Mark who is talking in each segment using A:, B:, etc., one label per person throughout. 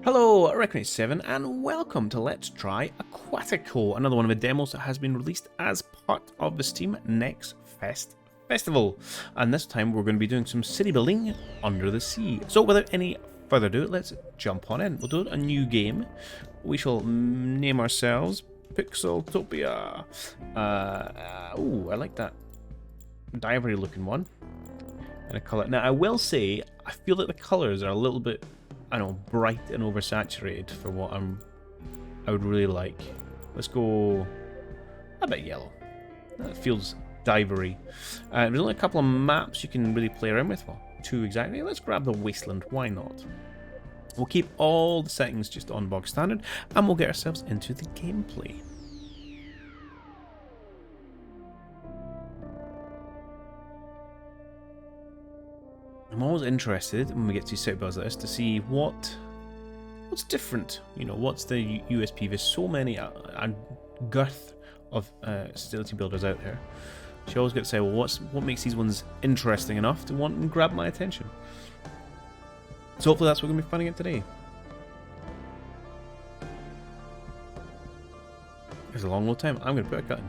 A: Hello, Requin87, and welcome to Let's Try Aquatico, another one of the demos that has been released as part of the Steam Next Fest Festival. And this time we're going to be doing some city building under the sea. So without any further ado, let's jump on in. We'll do a new game. We shall name ourselves Pixeltopia. Ooh, I like that divery looking one. And a colour. Now I will say, I feel that the colours are a little bit, I don't know, bright and oversaturated for what I would really like. Let's go a bit yellow. That feels divery. There's only a couple of maps you can really play around with. Well, two exactly. Let's grab the Wasteland. Why not? We'll keep all the settings just on bog standard, and we'll get ourselves into the gameplay. I'm always interested when we get to city builds like this to see what's different. You know, what's the USP? There's so many a girth of facility builders out there. So you always got to say, well, what makes these ones interesting enough to want and grab my attention? So hopefully that's what we're going to be finding out today. There's a long, long time. I'm going to put a cut in.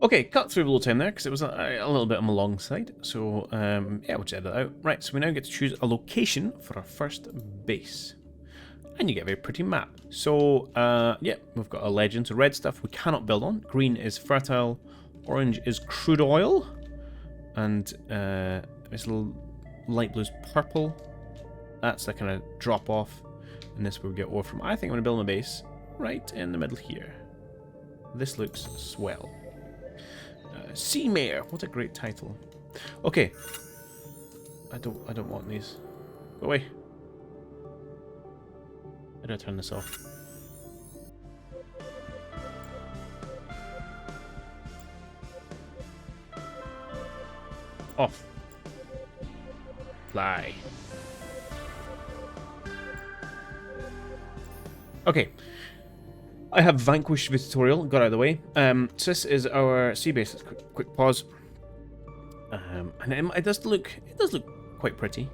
A: Okay, cut through a little time there because it was a little bit on the long side. So, yeah, we'll just edit that out. Right, so we now get to choose a location for our first base. And you get a very pretty map. So, yeah, we've got a legend. So red stuff we cannot build on. Green is fertile. Orange is crude oil. And this little light blue's purple. That's the kind of drop off. And this where we get ore from. I think I'm going to build my base right in the middle here. This looks swell. Sea Mare, what a great title. Okay, I don't want these. Go away. How do I turn this off? Off. Fly. Okay. I have vanquished the tutorial, got out of the way. So this is our sea base. Let's quick pause. And it does look quite pretty.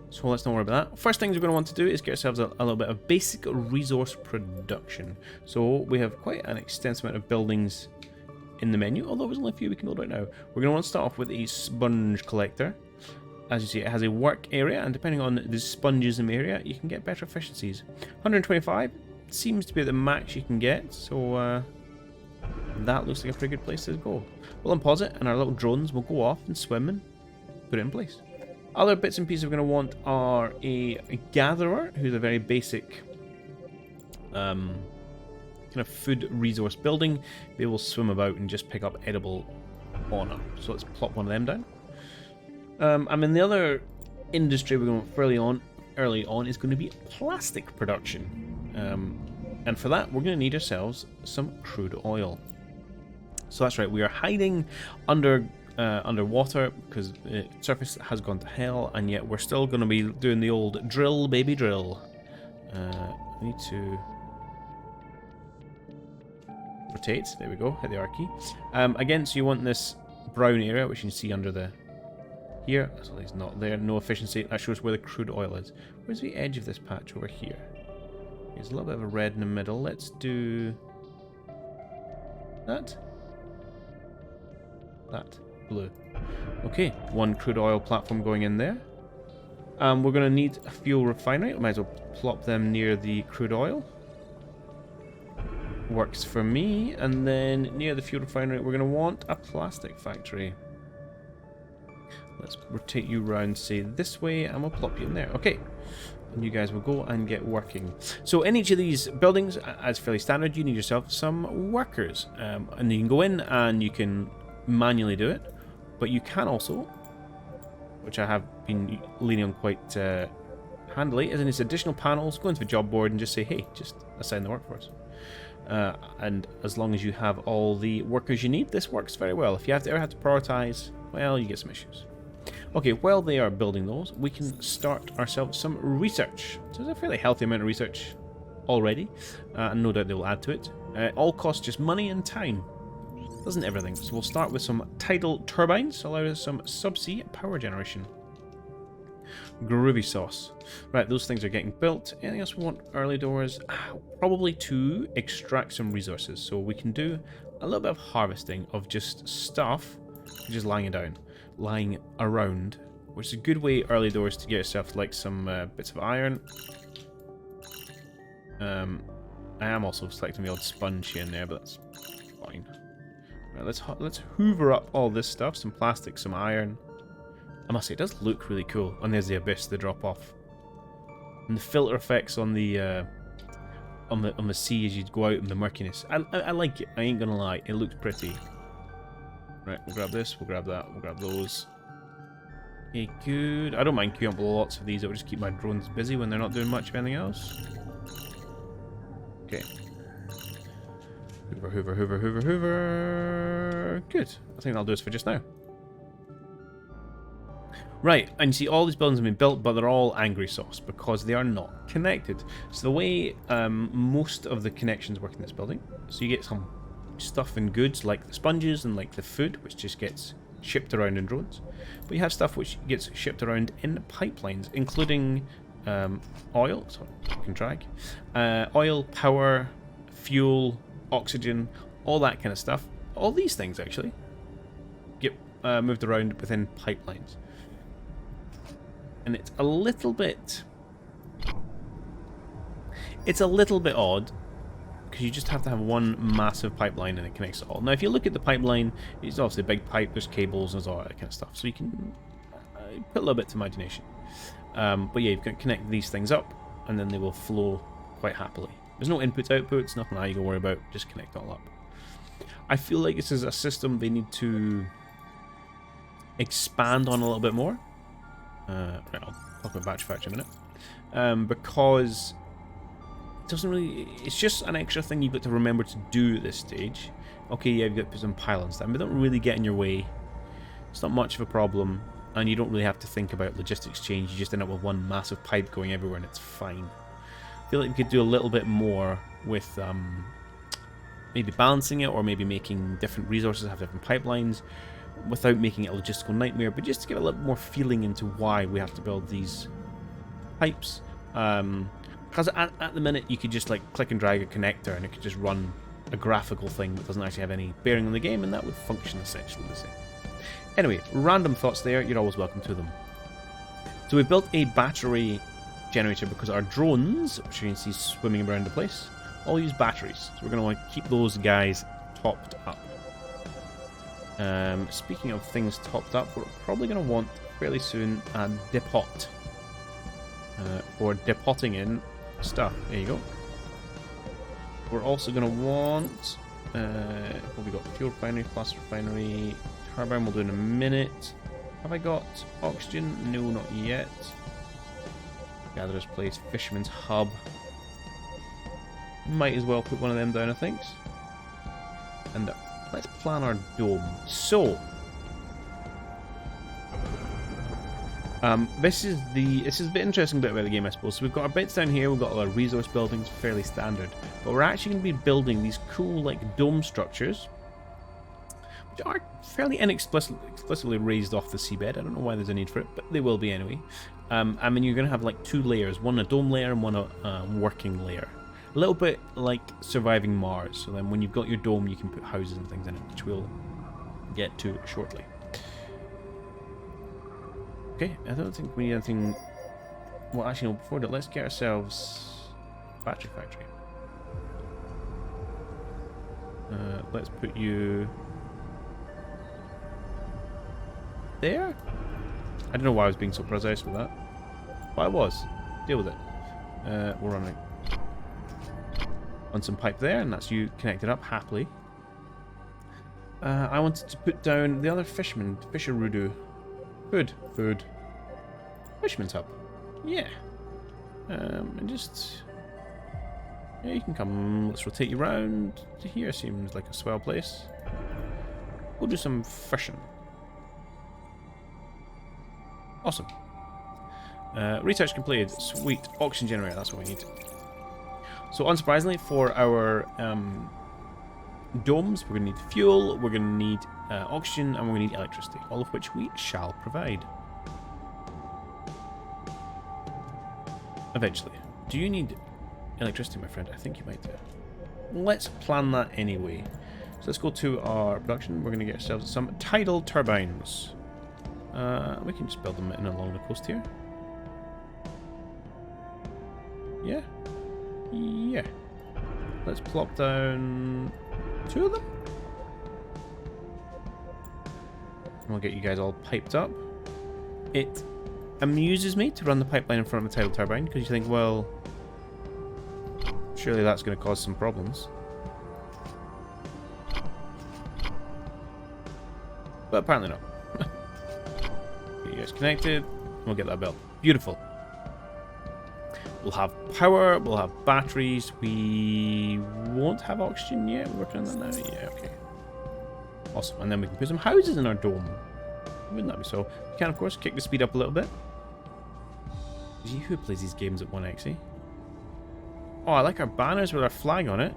A: So let's not worry about that. First things we're going to want to do is get ourselves a little bit of basic resource production. So we have quite an extensive amount of buildings in the menu, although there's only a few we can build right now. We're going to want to start off with a sponge collector. As you see, it has a work area, and depending on the sponges in the area, you can get better efficiencies. 125. Seems to be the max you can get, so that looks like a pretty good place to go. We'll unpause it, and our little drones will go off and swim and put it in place. Other bits and pieces we're going to want are a gatherer, who's a very basic kind of food resource building. They will swim about and just pick up edible fauna. So let's plop one of them down. I mean, the other industry we're going early on is going to be plastic production. And for that, we're going to need ourselves some crude oil. So that's right, we are hiding underwater because the surface has gone to hell, and yet we're still going to be doing the old drill, baby, drill. We need to rotate. There we go. Hit the R key. Again, so you want this brown area, which you can see under the here. So it's not there. No efficiency. That shows where the crude oil is. Where's the edge of this patch over here? There's a little bit of a red in the middle. Let's do that. That. Blue. Okay, one crude oil platform going in there. We're going to need a fuel refinery. We might as well plop them near the crude oil. Works for me. And then near the fuel refinery, we're going to want a plastic factory. Let's rotate you around, say, this way, and we'll plop you in there. Okay. And you guys will go and get working. So in each of these buildings, as fairly standard, you need yourself some workers. And you can go in and you can manually do it. But you can also which I have been leaning on quite handily, is in its additional panels. Go into the job board and just say, hey, just assign the workforce. And as long as you have all the workers you need, this works very well. If you ever have to prioritize, well, you get some issues. Okay, while they are building those, we can start ourselves some research. So there's a fairly healthy amount of research already, and no doubt they will add to it. All costs just money and time. Doesn't everything. So we'll start with some tidal turbines, allow us some subsea power generation. Groovy sauce. Right, those things are getting built. Anything else we want early doors? Probably to extract some resources. So we can do a little bit of harvesting of just stuff, just lying around, which is a good way early doors to get yourself like some bits of iron. I am also selecting the odd sponge here and there, but that's fine. Right, let's hoover up all this stuff. Some plastic, some iron. I must say, it does look really cool. And there's the abyss, the drop off, and the filter effects on the sea as you go out in the murkiness. I like it. I ain't gonna lie, it looks pretty. Right, we'll grab this, we'll grab that, we'll grab those. Okay, good. I don't mind queuing up lots of these. It will just keep my drones busy when they're not doing much of anything else. Okay. Hoover, hoover, hoover, hoover, hoover. Good. I think that'll do us for just now. Right, and you see all these buildings have been built, but they're all angry sauce because they are not connected. So the way most of the connections work in this building, so you get some stuff and goods like the sponges and like the food, which just gets shipped around in drones. But you have stuff which gets shipped around in pipelines, including oil, sorry, I can drag, oil, power, fuel, oxygen, all that kind of stuff. All these things actually get moved around within pipelines. And it's a little bit odd because you just have to have one massive pipeline and it connects it all. Now if you look at the pipeline, it's obviously a big pipe, there's cables, there's all that kind of stuff, so you can put a little bit to imagination. But yeah, you've got to connect these things up and then they will flow quite happily. There's no inputs, outputs, nothing that you can worry about, just connect it all up. I feel like this is a system they need to expand on a little bit more. Right, I'll talk about batch factory in a minute. Because it doesn't really, it's just an extra thing you've got to remember to do at this stage. Okay, yeah, you've got to put some pylons down, but they don't really get in your way. It's not much of a problem, and you don't really have to think about logistics change. You just end up with one massive pipe going everywhere and it's fine. I feel like we could do a little bit more with maybe balancing it, or maybe making different resources have different pipelines without making it a logistical nightmare, but just to give a little more feeling into why we have to build these pipes. Because at the minute you could just like click and drag a connector and it could just run a graphical thing that doesn't actually have any bearing on the game, and that would function essentially the same. Anyway, random thoughts there, you're always welcome to them. So we built a battery generator because our drones, which you can see swimming around the place, all use batteries. So we're going to want to keep those guys topped up. Speaking of things topped up, we're probably going to want fairly soon a depot for depotting in stuff. There you go. We're also going to want what we got? Fuel refinery, plus refinery, turbine. We'll do in a minute. Have I got oxygen? No, not yet. Gatherer's place, fisherman's hub. Might as well put one of them down, I think. And let's plan our dome. So, this is a bit interesting bit about the game, I suppose. So we've got our bits down here. We've got our resource buildings, fairly standard, but we're actually going to be building these cool like dome structures, which are fairly explicitly raised off the seabed. I don't know why there's a need for it, but they will be anyway. And then you're going to have like two layers, one a dome layer and one a working layer. A little bit like surviving Mars. So then when you've got your dome, you can put houses and things in it, which we'll get to shortly. Okay, I don't think we need anything. Well, actually, no, before that, let's get ourselves a battery factory. Let's put you there. I don't know why I was being so precise with that, but I was. Deal with it. We're running on some pipe there, and that's you connected up happily. I wanted to put down the other fisherman, Fisher Rudu. Good. Food. Fisherman's hub. Yeah. And just... Yeah, you can come. Let's rotate you round to here. Seems like a swell place. We'll do some fishing. Awesome. Research completed. Sweet. Oxygen generator. That's what we need. So, unsurprisingly, for our domes, we're going to need fuel, we're going to need oxygen, and we're going to need electricity. All of which we shall provide. Eventually. Do you need electricity, my friend? I think you might do. Let's plan that anyway. So let's go to our production. We're going to get ourselves some tidal turbines. We can just build them in along the coast here. Yeah? Yeah. Let's plop down 2 of them. And we'll get you guys all piped up. It amuses me to run the pipeline in front of a tidal turbine, because you think, well, surely that's going to cause some problems. But apparently not. Get you guys connected, and we'll get that built. Beautiful. We'll have power, we'll have batteries, we won't have oxygen yet. We're working on that now? Yeah, okay. Awesome. And then we can put some houses in our dome. Wouldn't that be so? You can, of course, kick the speed up a little bit. Gee, who plays these games at 1x? Oh, I like our banners with our flag on it.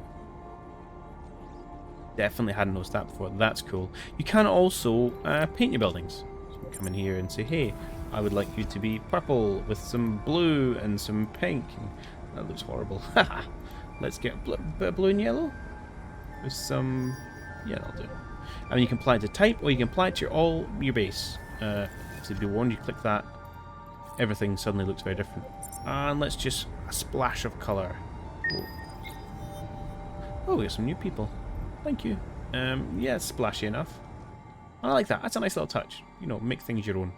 A: Definitely hadn't noticed that before. That's cool. You can also paint your buildings. So you come in here and say, hey, I would like you to be purple with some blue and some pink. That looks horrible. Let's get a bit of blue and yellow. With some... Yeah, that'll do. I mean, you can apply it to type, or you can apply it to your base. To be warned, you click that, everything suddenly looks very different. And let's just a splash of colour. Oh, we got some new people. Thank you. Yeah, it's splashy enough. I like that. That's a nice little touch. You know, make things your own.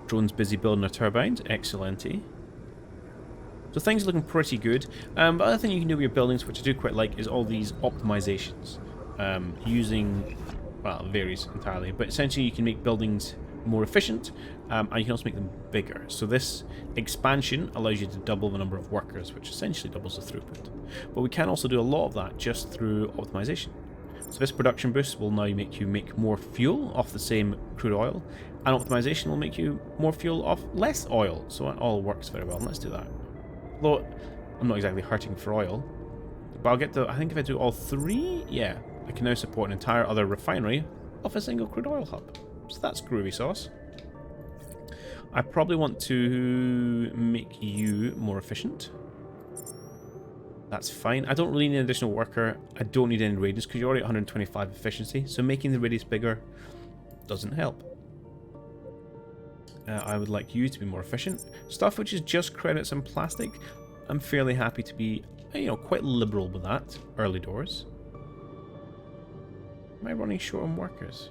A: Drone's busy building our turbines. Excellent. So things are looking pretty good. But other thing you can do with your buildings, which I do quite like, is all these optimizations. Using, well, it varies entirely, but essentially you can make buildings more efficient, and you can also make them bigger. So this expansion allows you to double the number of workers, which essentially doubles the throughput. But we can also do a lot of that just through optimization. So this production boost will now make you make more fuel off the same crude oil, and optimization will make you more fuel off less oil. So it all works very well, and let's do that. Although I'm not exactly hurting for oil, but I'll get the, I think if I do all 3, yeah, I can now support an entire other refinery off a single crude oil hub. So that's groovy sauce. I probably want to make you more efficient. That's fine. I don't really need an additional worker. I don't need any radius because you're already at 125 efficiency. So making the radius bigger doesn't help. I would like you to be more efficient. Stuff which is just credits and plastic, I'm fairly happy to be, you know, quite liberal with that. Early doors. Am I running short on workers?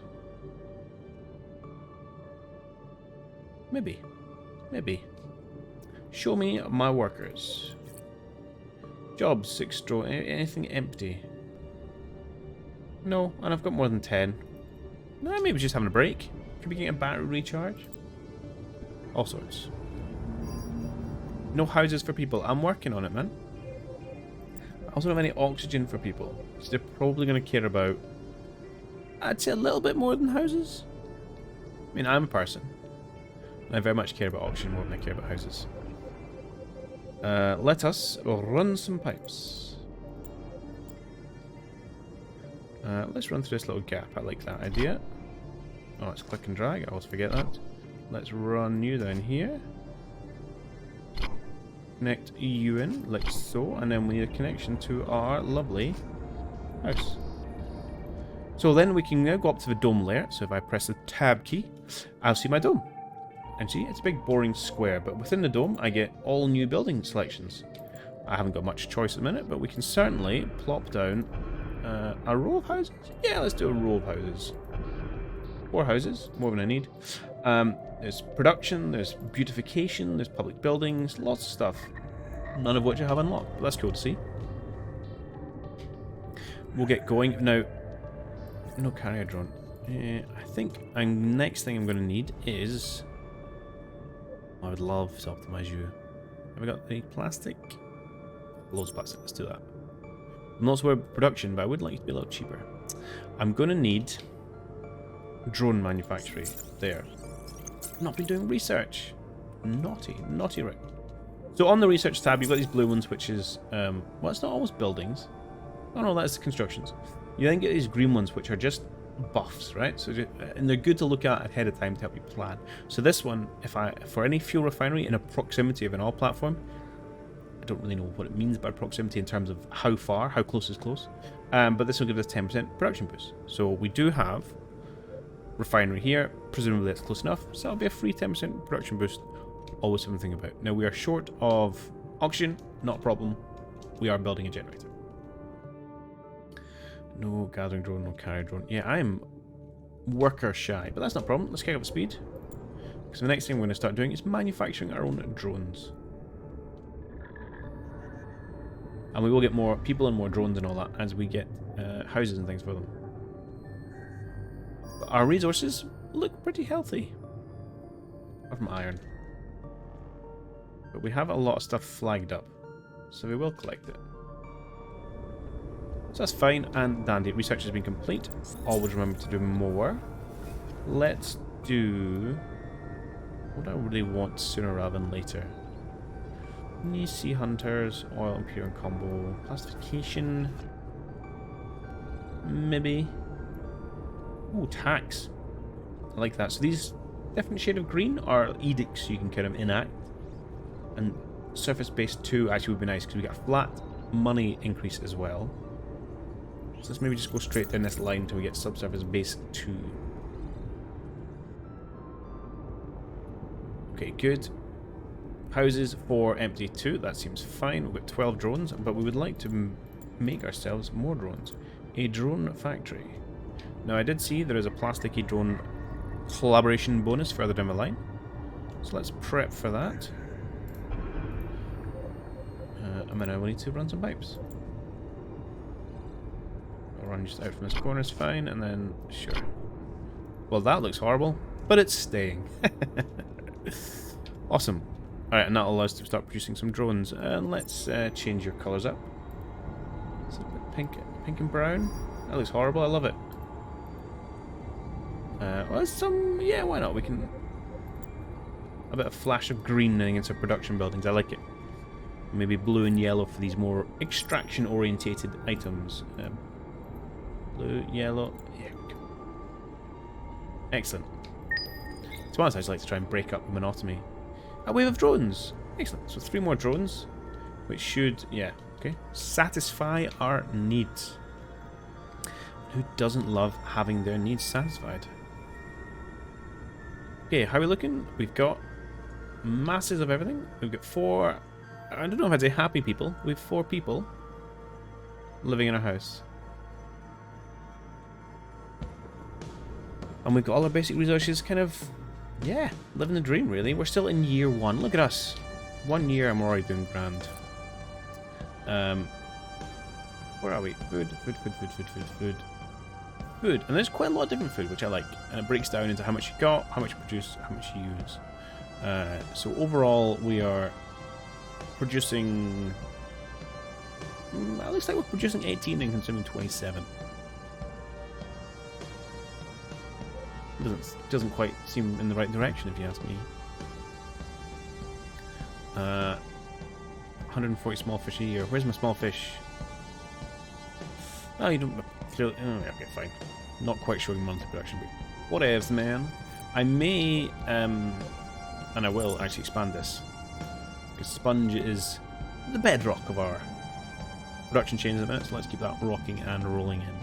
A: Maybe. Maybe. Show me my workers. Jobs, 6 straw, anything empty? No, and I've got more than 10. No, maybe just having a break. Could be getting a battery recharge. All sorts. No houses for people. I'm working on it, man. I also don't have any oxygen for people. So they're probably going to care about, I'd say, a little bit more than houses. I mean, I'm a person. I very much care about oxygen more than I care about houses. Let us run some pipes. Let's run through this little gap. I like that idea. Oh, it's click and drag. I always forget that. Let's run you down here. Connect you in, like so. And then we need a connection to our lovely house. So then we can now go up to the dome layer. So if I press the tab key, I'll see my dome. And see, it's a big boring square, but within the dome I get all new building selections. I haven't got much choice at the minute, but we can certainly plop down a row of houses. Yeah, let's do a row of houses. 4 houses, more than I need. There's production, there's beautification, there's public buildings, lots of stuff. None of which I have unlocked, but that's cool to see. We'll get going. Now, no carrier drone. I think next thing I'm going to need is... I would love to optimize you. Have we got the plastic? Loads of plastic, let's do that. I'm not so worried about production, but I would like it to be a little cheaper. I'm going to need drone manufacturing there. I've not been doing research. Naughty, naughty Rick. So on the research tab, you've got these blue ones, which is, well, it's not always buildings. Oh no, that's the constructions. You then get these green ones, which are just buffs, right? So, and they're good to look at ahead of time to help you plan. So this one, for any fuel refinery in a proximity of an oil platform, I don't really know what it means by proximity in terms of how far, how close is close, but this will give us 10% production boost. So we do have refinery here, presumably that's close enough, so that'll be a free 10% production boost. Always something to think about. Now we are short of oxygen, not a problem. We are building a generator. No gathering drone, no carrier drone. Yeah, I'm worker shy, but that's not a problem. Let's kick up speed. Because the next thing we're going to start doing is manufacturing our own drones. And we will get more people and more drones and all that as we get houses and things for them. But our resources look pretty healthy. Apart from iron. But we have a lot of stuff flagged up. So we will collect it. So that's fine and dandy. Research has been complete. Always remember to do more. Let's do what I really want sooner rather than later. New sea hunters, oil imperial combo, classification. Maybe. Ooh, tax. I like that. So these different shade of green are edicts you can kind of enact. And surface base 2 actually would be nice because we get a flat money increase as well. So let's maybe just go straight down this line until we get subsurface base 2. Okay, good. Houses for empty 2, that seems fine. We've got 12 drones, but we would like to make ourselves more drones. A drone factory. Now I did see there is a plasticky drone collaboration bonus further down the line. So let's prep for that. And then I will need to run some pipes. I'll run just out from this corner is fine, and then sure. Well, that looks horrible, but it's staying. Awesome. Alright, and that'll allow us to start producing some drones. And let's change your colours up. It's a bit pink and brown. That looks horrible, I love it. Well, yeah, why not? We can... A bit of flash of green against our production buildings, I like it. Maybe blue and yellow for these more extraction-orientated items. Blue, yellow, yeah. Excellent. To be honest, I just like to try and break up the monotony. A wave of drones! Excellent. So 3 more drones, which should, yeah, okay, satisfy our needs. Who doesn't love having their needs satisfied? Okay, how are we looking? We've got masses of everything. We've got 4... I don't know if I'd say happy people. We have 4 people living in our house. And we've got all our basic resources kind of, yeah, living the dream really. We're still in year 1. Look at us. 1 year and we're already doing grand. Where are we? Food. Food. And there's quite a lot of different food, which I like. And it breaks down into how much you got, how much you produce, how much you use. So overall, we are producing... it looks like we're producing 18 and consuming 27. Doesn't quite seem in the right direction, if you ask me. 140 small fish a year. Where's my small fish? Oh, you don't... Oh, okay, fine. Not quite showing monthly production, but whatevs, man. I may, and I will actually expand this, because sponge is the bedrock of our production chains at the minute, so let's keep that rocking and rolling in.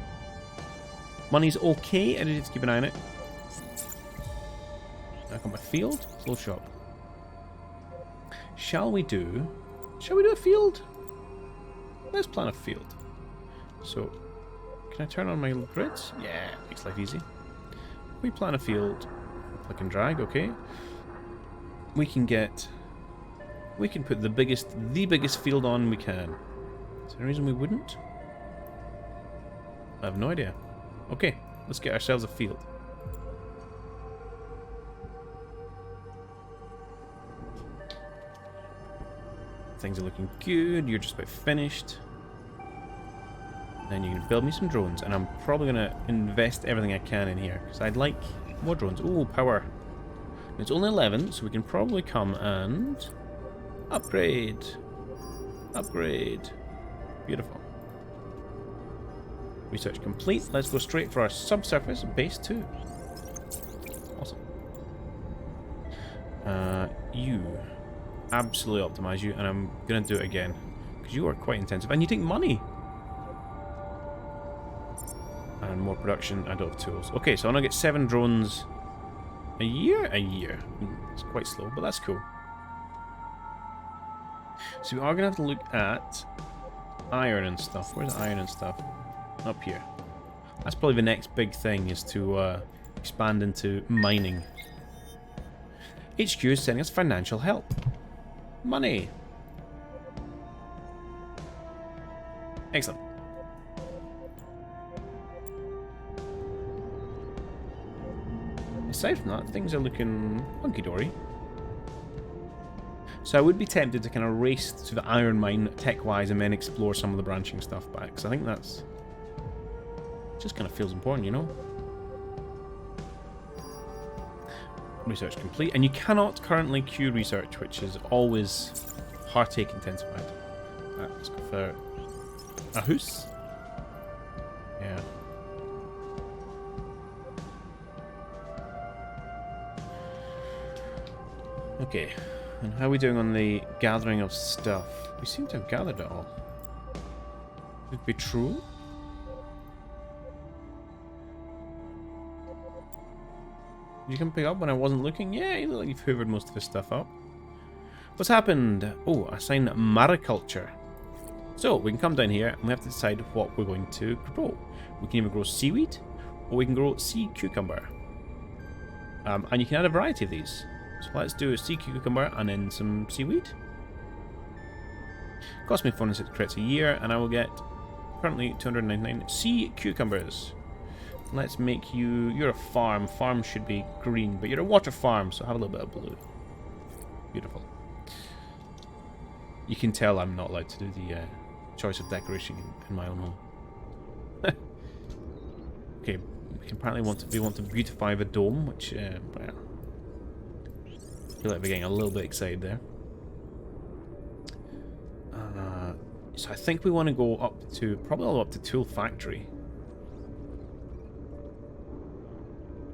A: Money's okay, I need to keep an eye on it. Back on my field, slow shop. Shall we do a field? Let's plan a field. So, can I turn on my grids? Yeah, makes life easy. We plan a field, click and drag, okay. We can put the biggest field on we can. Is there a reason we wouldn't? I have no idea. Okay, let's get ourselves a field. Things are looking good. You're just about finished. Then you can build me some drones, and I'm probably gonna invest everything I can in here because I'd like more drones. Ooh, power. It's only 11, so we can probably come and upgrade. Upgrade. Beautiful. Research complete. Let's go straight for our subsurface base 2. Awesome. You. Absolutely optimize you, and I'm going to do it again. Because you are quite intensive. And you take money. And more production. I don't have tools. Okay, so I'm going to get 7 drones a year? A year. It's quite slow, but that's cool. So we are going to have to look at iron and stuff. Where's iron and stuff? Up here. That's probably the next big thing, is to expand into mining. HQ is sending us financial help. Money. Excellent. Aside from that, things are looking hunky-dory. So I would be tempted to kind of race to the iron mine tech-wise and then explore some of the branching stuff back, because I think that's... just kind of feels important, you know? Research complete. And you cannot currently queue research, which is always heartache intensified. Let's go for a house. Yeah. Okay. And how are we doing on the gathering of stuff? We seem to have gathered it all. Could it be true? You can pick up when I wasn't looking? Yeah, you look like you've hoovered most of his stuff up. What's happened? Oh, assign mariculture. So, we can come down here and we have to decide what we're going to grow. We can either grow seaweed, or we can grow sea cucumber. And you can add a variety of these. So let's do a sea cucumber and then some seaweed. Cost me 406 credits a year, and I will get currently 299 sea cucumbers. Let's make you... You're a farm. Farm should be green, but you're a water farm, so have a little bit of blue. Beautiful. You can tell I'm not allowed to do the choice of decoration in my own home. Okay, we apparently want to beautify the dome, which well, I feel like we're getting a little bit excited there. So I think we want to go up to probably all up to Tool Factory.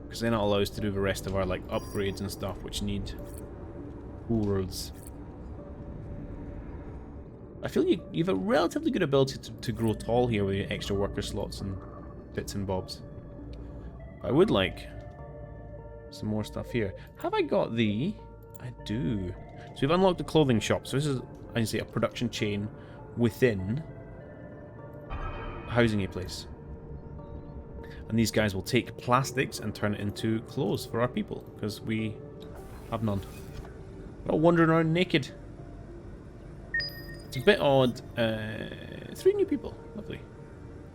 A: Because then it'll allow us to do the rest of our like upgrades and stuff which need tools. I feel you have a relatively good ability to grow tall here with your extra worker slots and bits and bobs. I would like some more stuff here. Have I got the... I do. So we've unlocked the clothing shop. So this is, I can say, a production chain within housing a place. And these guys will take plastics and turn it into clothes for our people, because we have none. We're all wandering around naked. It's a bit odd. 3 new people. Lovely.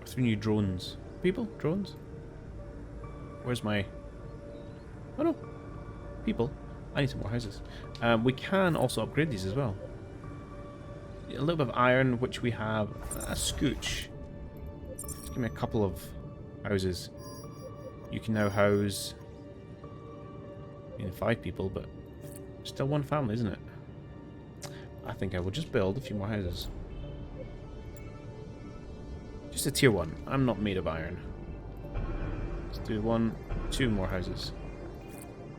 A: 3 new drones. People? Drones? Where's my... Oh no. People. I need some more houses. We can also upgrade these as well. A little bit of iron, which we have a scooch. Just give me a couple of houses. You can now house 5 people, but still one family, isn't it? I think I will just build a few more houses. Just a tier 1. I'm not made of iron. Let's do 2 more houses.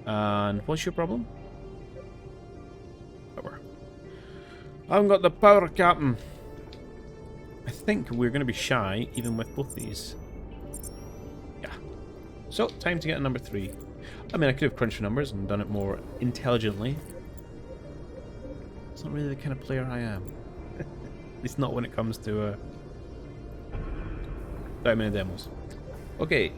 A: And what's your problem? Power. I haven't got the power, Captain. I think we're going to be shy, even with both these. Yeah. So, time to get a number 3. I mean, I could have crunched the numbers and done it more intelligently. It's not really the kind of player I am. At least not when it comes to that many demos. Okay.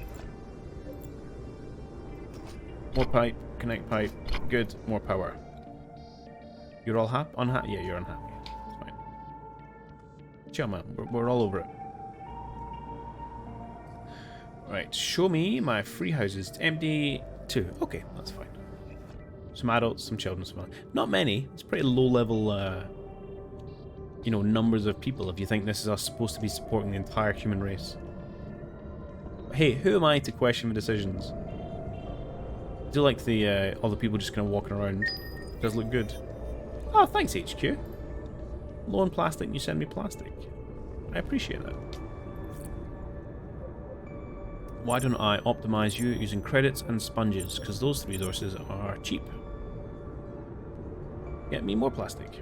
A: More pipe, connect pipe, good, more power. You're all happy? Unhappy? Yeah, you're unhappy. It's fine. Chill, man. We're all over it. Right, show me my free houses. Empty 2. Okay, that's fine. Some adults, some children, some... Not many. It's pretty low level you know, numbers of people if you think this is us supposed to be supporting the entire human race. But hey, who am I to question the decisions? I do like the all the people just kind of walking around. It does look good. Oh, thanks HQ. Low on plastic, you send me plastic. I appreciate that. Why don't I optimize you using credits and sponges? Because those three resources are cheap. Get me more plastic.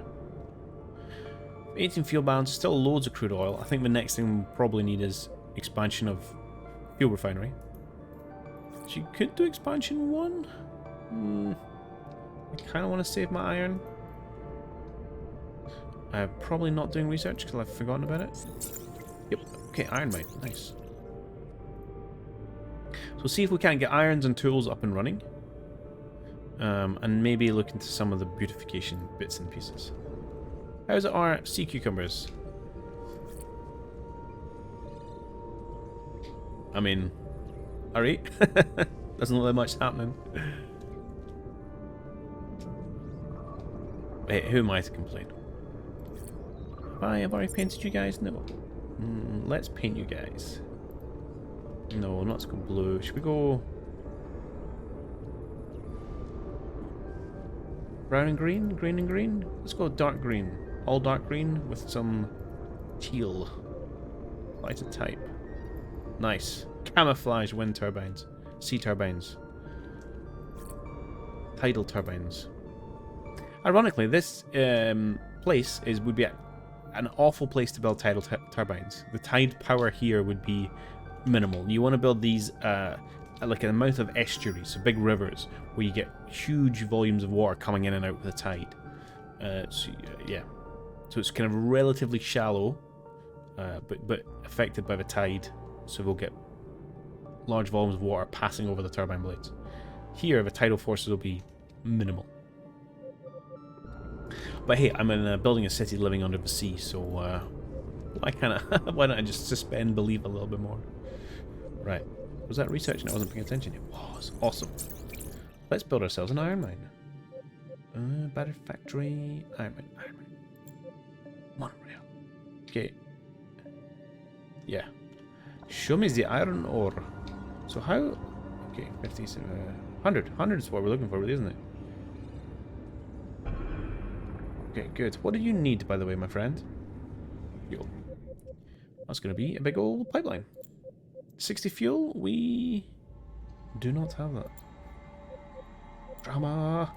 A: 18 fuel balance, still loads of crude oil. I think the next thing we'll probably need is expansion of fuel refinery. So you could do expansion 1. I kind of want to save my iron. I'm probably not doing research because I've forgotten about it. Yep. Okay, iron mine. Nice. So see if we can't get irons and tools up and running. And maybe look into some of the beautification bits and pieces. How's it our sea cucumbers? I mean, alright. Doesn't look like much happening. Hey, who am I to complain? Have I already painted you guys? No. Let's paint you guys. No, not to go blue. Should we go brown and green? Green and green? Let's go dark green. All dark green with some teal. Lighted type. Nice. Camouflage wind turbines. Sea turbines. Tidal turbines. Ironically, this place would be an awful place to build tidal turbines. The tide power here would be minimal. You want to build these like an amount of estuaries, so big rivers, where you get huge volumes of water coming in and out with the tide. Yeah, so it's kind of relatively shallow, but affected by the tide. So we'll get large volumes of water passing over the turbine blades. Here, the tidal forces will be minimal. But hey, I'm building a city living under the sea, so why don't I just suspend belief a little bit more? Right. Was that research? I wasn't paying attention. It was. Awesome. Let's build ourselves an iron mine. Battery factory. Iron mine. Monorail. Okay. Yeah. Show me the iron ore. So how... Okay, 57... 100. 100 is what we're looking for, really, isn't it? Okay, good. What do you need, by the way, my friend? Fuel. That's going to be a big old pipeline. 60 fuel? We do not have that. Drama!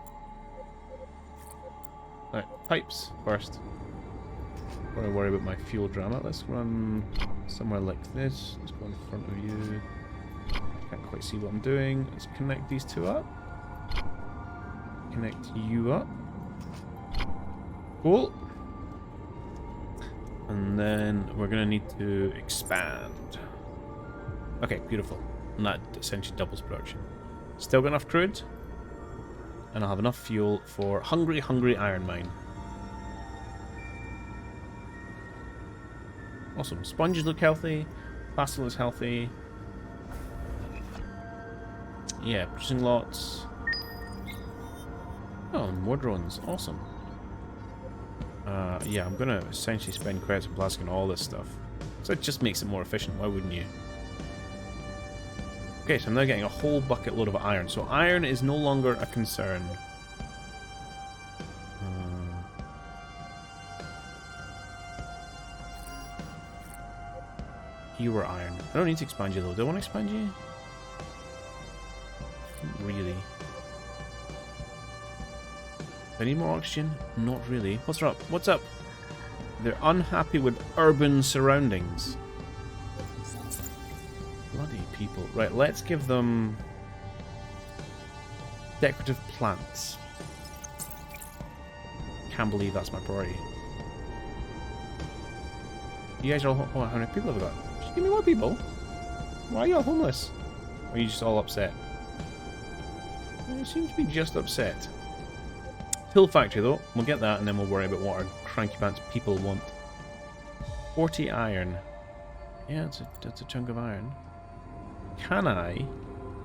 A: Alright, pipes first. Don't want to worry about my fuel drama. Let's run somewhere like this. Let's go in front of you. Can't quite see what I'm doing. Let's connect these two up. Connect you up. Cool. And then we're going to need to expand. Okay, beautiful. And that essentially doubles production. Still got enough crude. And I'll have enough fuel for hungry iron mine. Awesome. Sponges look healthy. Plastic looks healthy. Yeah, producing lots. Oh, more drones. Awesome. Yeah, I'm going to essentially spend credits and plastic on all this stuff. So it just makes it more efficient. Why wouldn't you? Okay, so I'm now getting a whole bucket load of iron. So iron is no longer a concern. You were iron. I don't need to expand you though. Do I want to expand you? Not really. I need more oxygen? Not really. What's up? What's up? They're unhappy with urban surroundings. Bloody people. Right, let's give them decorative plants. Can't believe that's my priority. You guys are all... Oh, how many people have we got? Just give me more people. Why are you all homeless? Or are you just all upset? You seem to be just upset. Tool factory though, we'll get that and then we'll worry about what our cranky pants people want. 40 iron. Yeah, that's a chunk of iron. Can I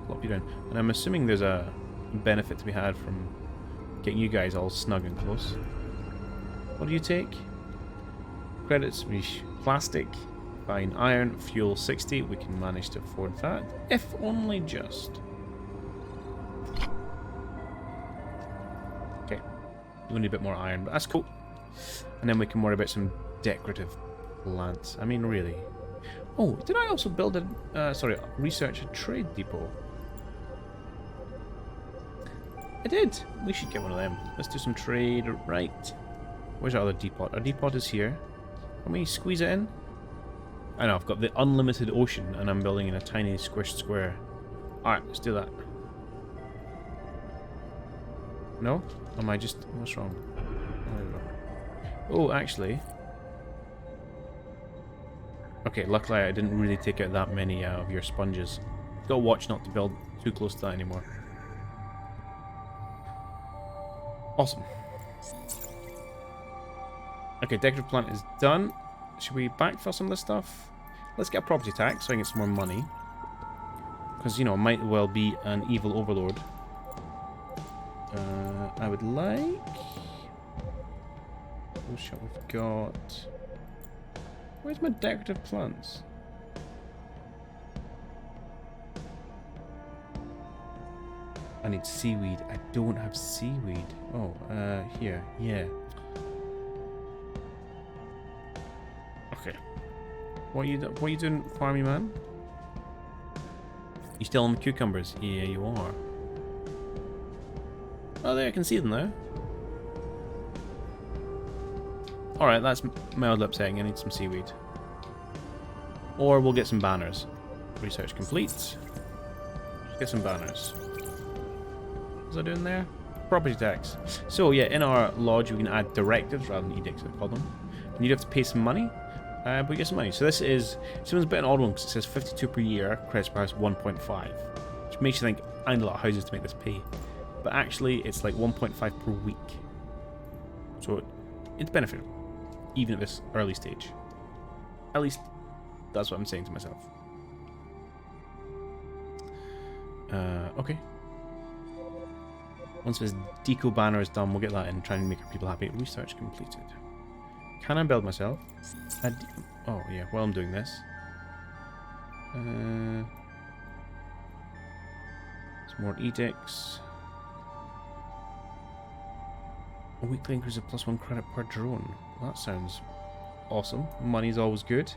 A: plop you down? And I'm assuming there's a benefit to be had from getting you guys all snug and close. What do you take? Credits, plastic, fine iron, fuel 60. We can manage to afford that, if only just. Okay, we need a bit more iron, but that's cool. And then we can worry about some decorative plants. I mean, really. Oh, did I also build a, research a trade depot? I did. We should get one of them. Let's do some trade, right. Where's our other depot? Our depot is here. Can we squeeze it in? I know, I've got the unlimited ocean and I'm building in a tiny squished square. Alright, let's do that. No? Am I just... what's wrong? Oh, there we go. Oh, actually... okay, luckily I didn't really take out that many of your sponges. Gotta watch not to build too close to that anymore. Awesome. Okay, decorative plant is done. Should we backfill some of this stuff? Let's get a property tax so I can get some more money. Because, you know, it might well be an evil overlord. I would like... oh shit, we've got... where's my decorative plants? I need seaweed. I don't have seaweed. Oh, here. Yeah. Okay. What are you doing, farmy man? You still on the cucumbers? Yeah, you are. Oh, there, I can see them now. Alright, that's mildly upsetting. I need some seaweed. Or we'll get some banners. Research complete. Let's get some banners. What's I doing there? Property tax. So yeah, in our lodge we can add directives rather than edicts, I call them. And you'd have to pay some money, but we get some money. So this is, someone's a bit an odd one because it says 52 per year, credits per house 1.5. Which makes you think, I need a lot of houses to make this pay. But actually it's like 1.5 per week. So it's beneficial, even at this early stage. At least that's what I'm saying to myself. Okay. Once this deco banner is done, we'll get that in and try and make our people happy. Research completed. Can I build myself? Oh yeah, while I'm doing this. Some more edicts. A weekly increase of +1 credit per drone. Well, that sounds awesome. Money's always good.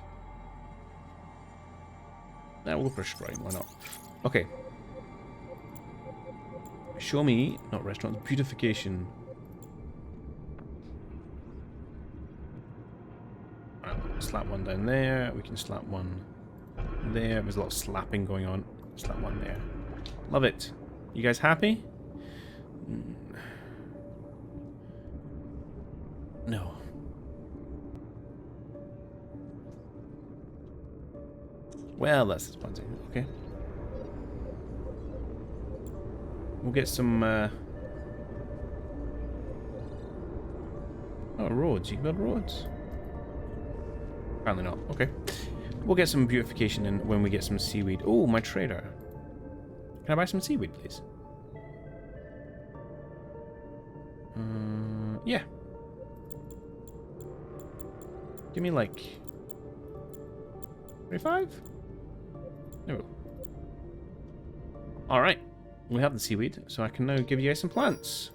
A: Now we'll go for a shrine, why not? Okay. Show me, not restaurant, beautification. Right, slap one down there. We can slap one there. There's a lot of slapping going on. Slap one there. Love it. You guys happy? No. Well, that's disappointing. Okay. We'll get some, oh, roads. You can build roads? Apparently not. Okay. We'll get some beautification in when we get some seaweed. Oh, my trader. Can I buy some seaweed, please? Yeah. Give me, like... 35? No. Alright. We have the seaweed, so I can now give you guys some plants.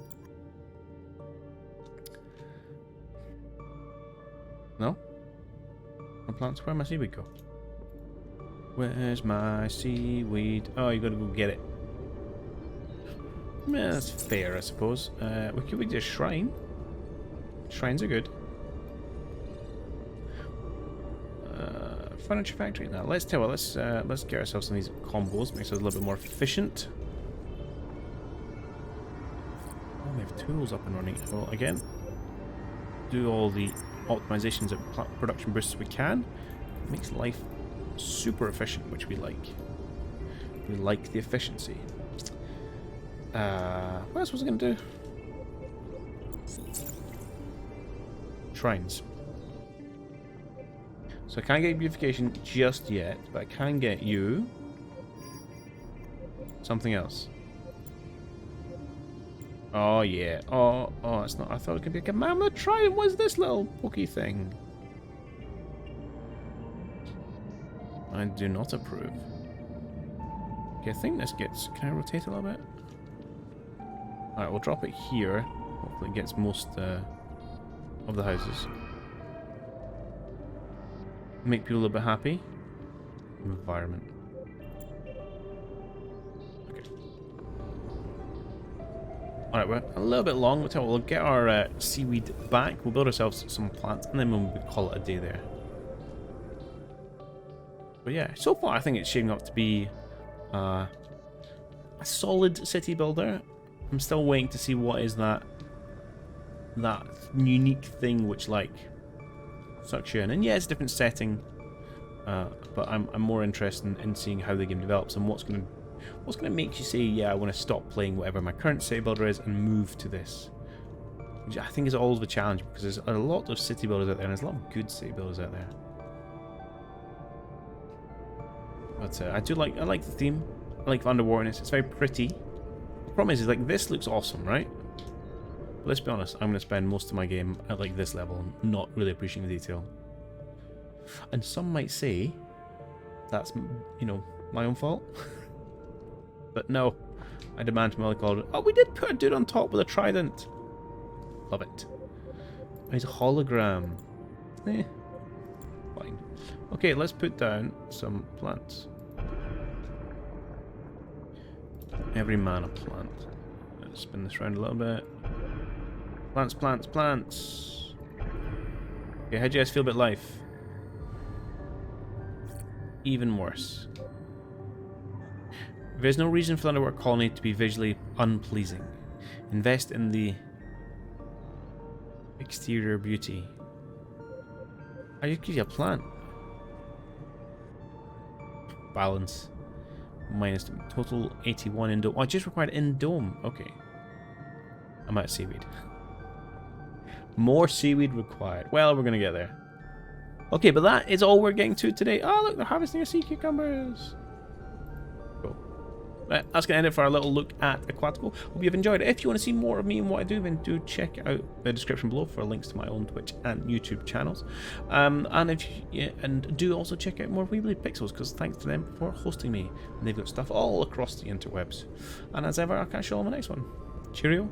A: No? No plants? Where'd my seaweed go? Where's my seaweed? Oh, you gotta go get it. Yeah, that's fair, I suppose. We could do a shrine. Shrines are good. Furniture factory. Now, let's tell you what, let's get ourselves some of these combos. Makes us a little bit more efficient. Oh, we have tools up and running. Well, again, do all the optimizations of production boosts we can. It makes life super efficient, which we like. We like the efficiency. What else was I going to do? Shrines. So I can't get beautification just yet, but I can get you something else. Oh yeah. Oh, it's not. I thought it could be like a mammoth trident. What's this little pokey thing? I do not approve. Okay, I think this gets... Can I rotate a little bit? Alright, we'll drop it here. Hopefully it gets most of the houses. Make people a little bit happy. Environment. Okay. Alright, we're a little bit long. We'll get our seaweed back. We'll build ourselves some plants, and then we'll call it a day there. But yeah, so far I think it's shaping up to be a solid city builder. I'm still waiting to see what is that unique thing which like sucks you in. And yeah, it's a different setting, but I'm more interested in seeing how the game develops and what's gonna make you say, yeah, I want to stop playing whatever my current city builder is and move to this. Which I think is always the challenge, because there's a lot of city builders out there, and there's a lot of good city builders out there. But I like the theme. I like the underwaterness. It's very pretty. The problem is like this looks awesome, right? But let's be honest, I'm going to spend most of my game at like this level, not really appreciating the detail. And some might say that's, you know, my own fault. But no, I demand to be called. Oh, we did put a dude on top with a trident. Love it. He's a hologram. Eh, fine. Okay, let's put down some plants. Every man a plant. Let's spin this around a little bit. Plants, plants, plants. Okay, how do you guys feel about life? Even worse. There's no reason for the underwater colony to be visually unpleasing. Invest in the exterior beauty. I just give you a plant. Balance. Minus total 81 in dome. Oh, I just required in dome. Okay. I'm out of seaweed. More seaweed required. Well, we're going to get there. Okay, but that is all we're getting to today. Oh, look, they're harvesting sea cucumbers. Cool. Right, that's going to end it for our little look at Aquatico. Hope you've enjoyed it. If you want to see more of me and what I do, then do check out the description below for links to my own Twitch and YouTube channels. And do also check out more Weebly Pixels, because thanks to them for hosting me. And they've got stuff all across the interwebs. And as ever, I'll catch you all on the next one. Cheerio.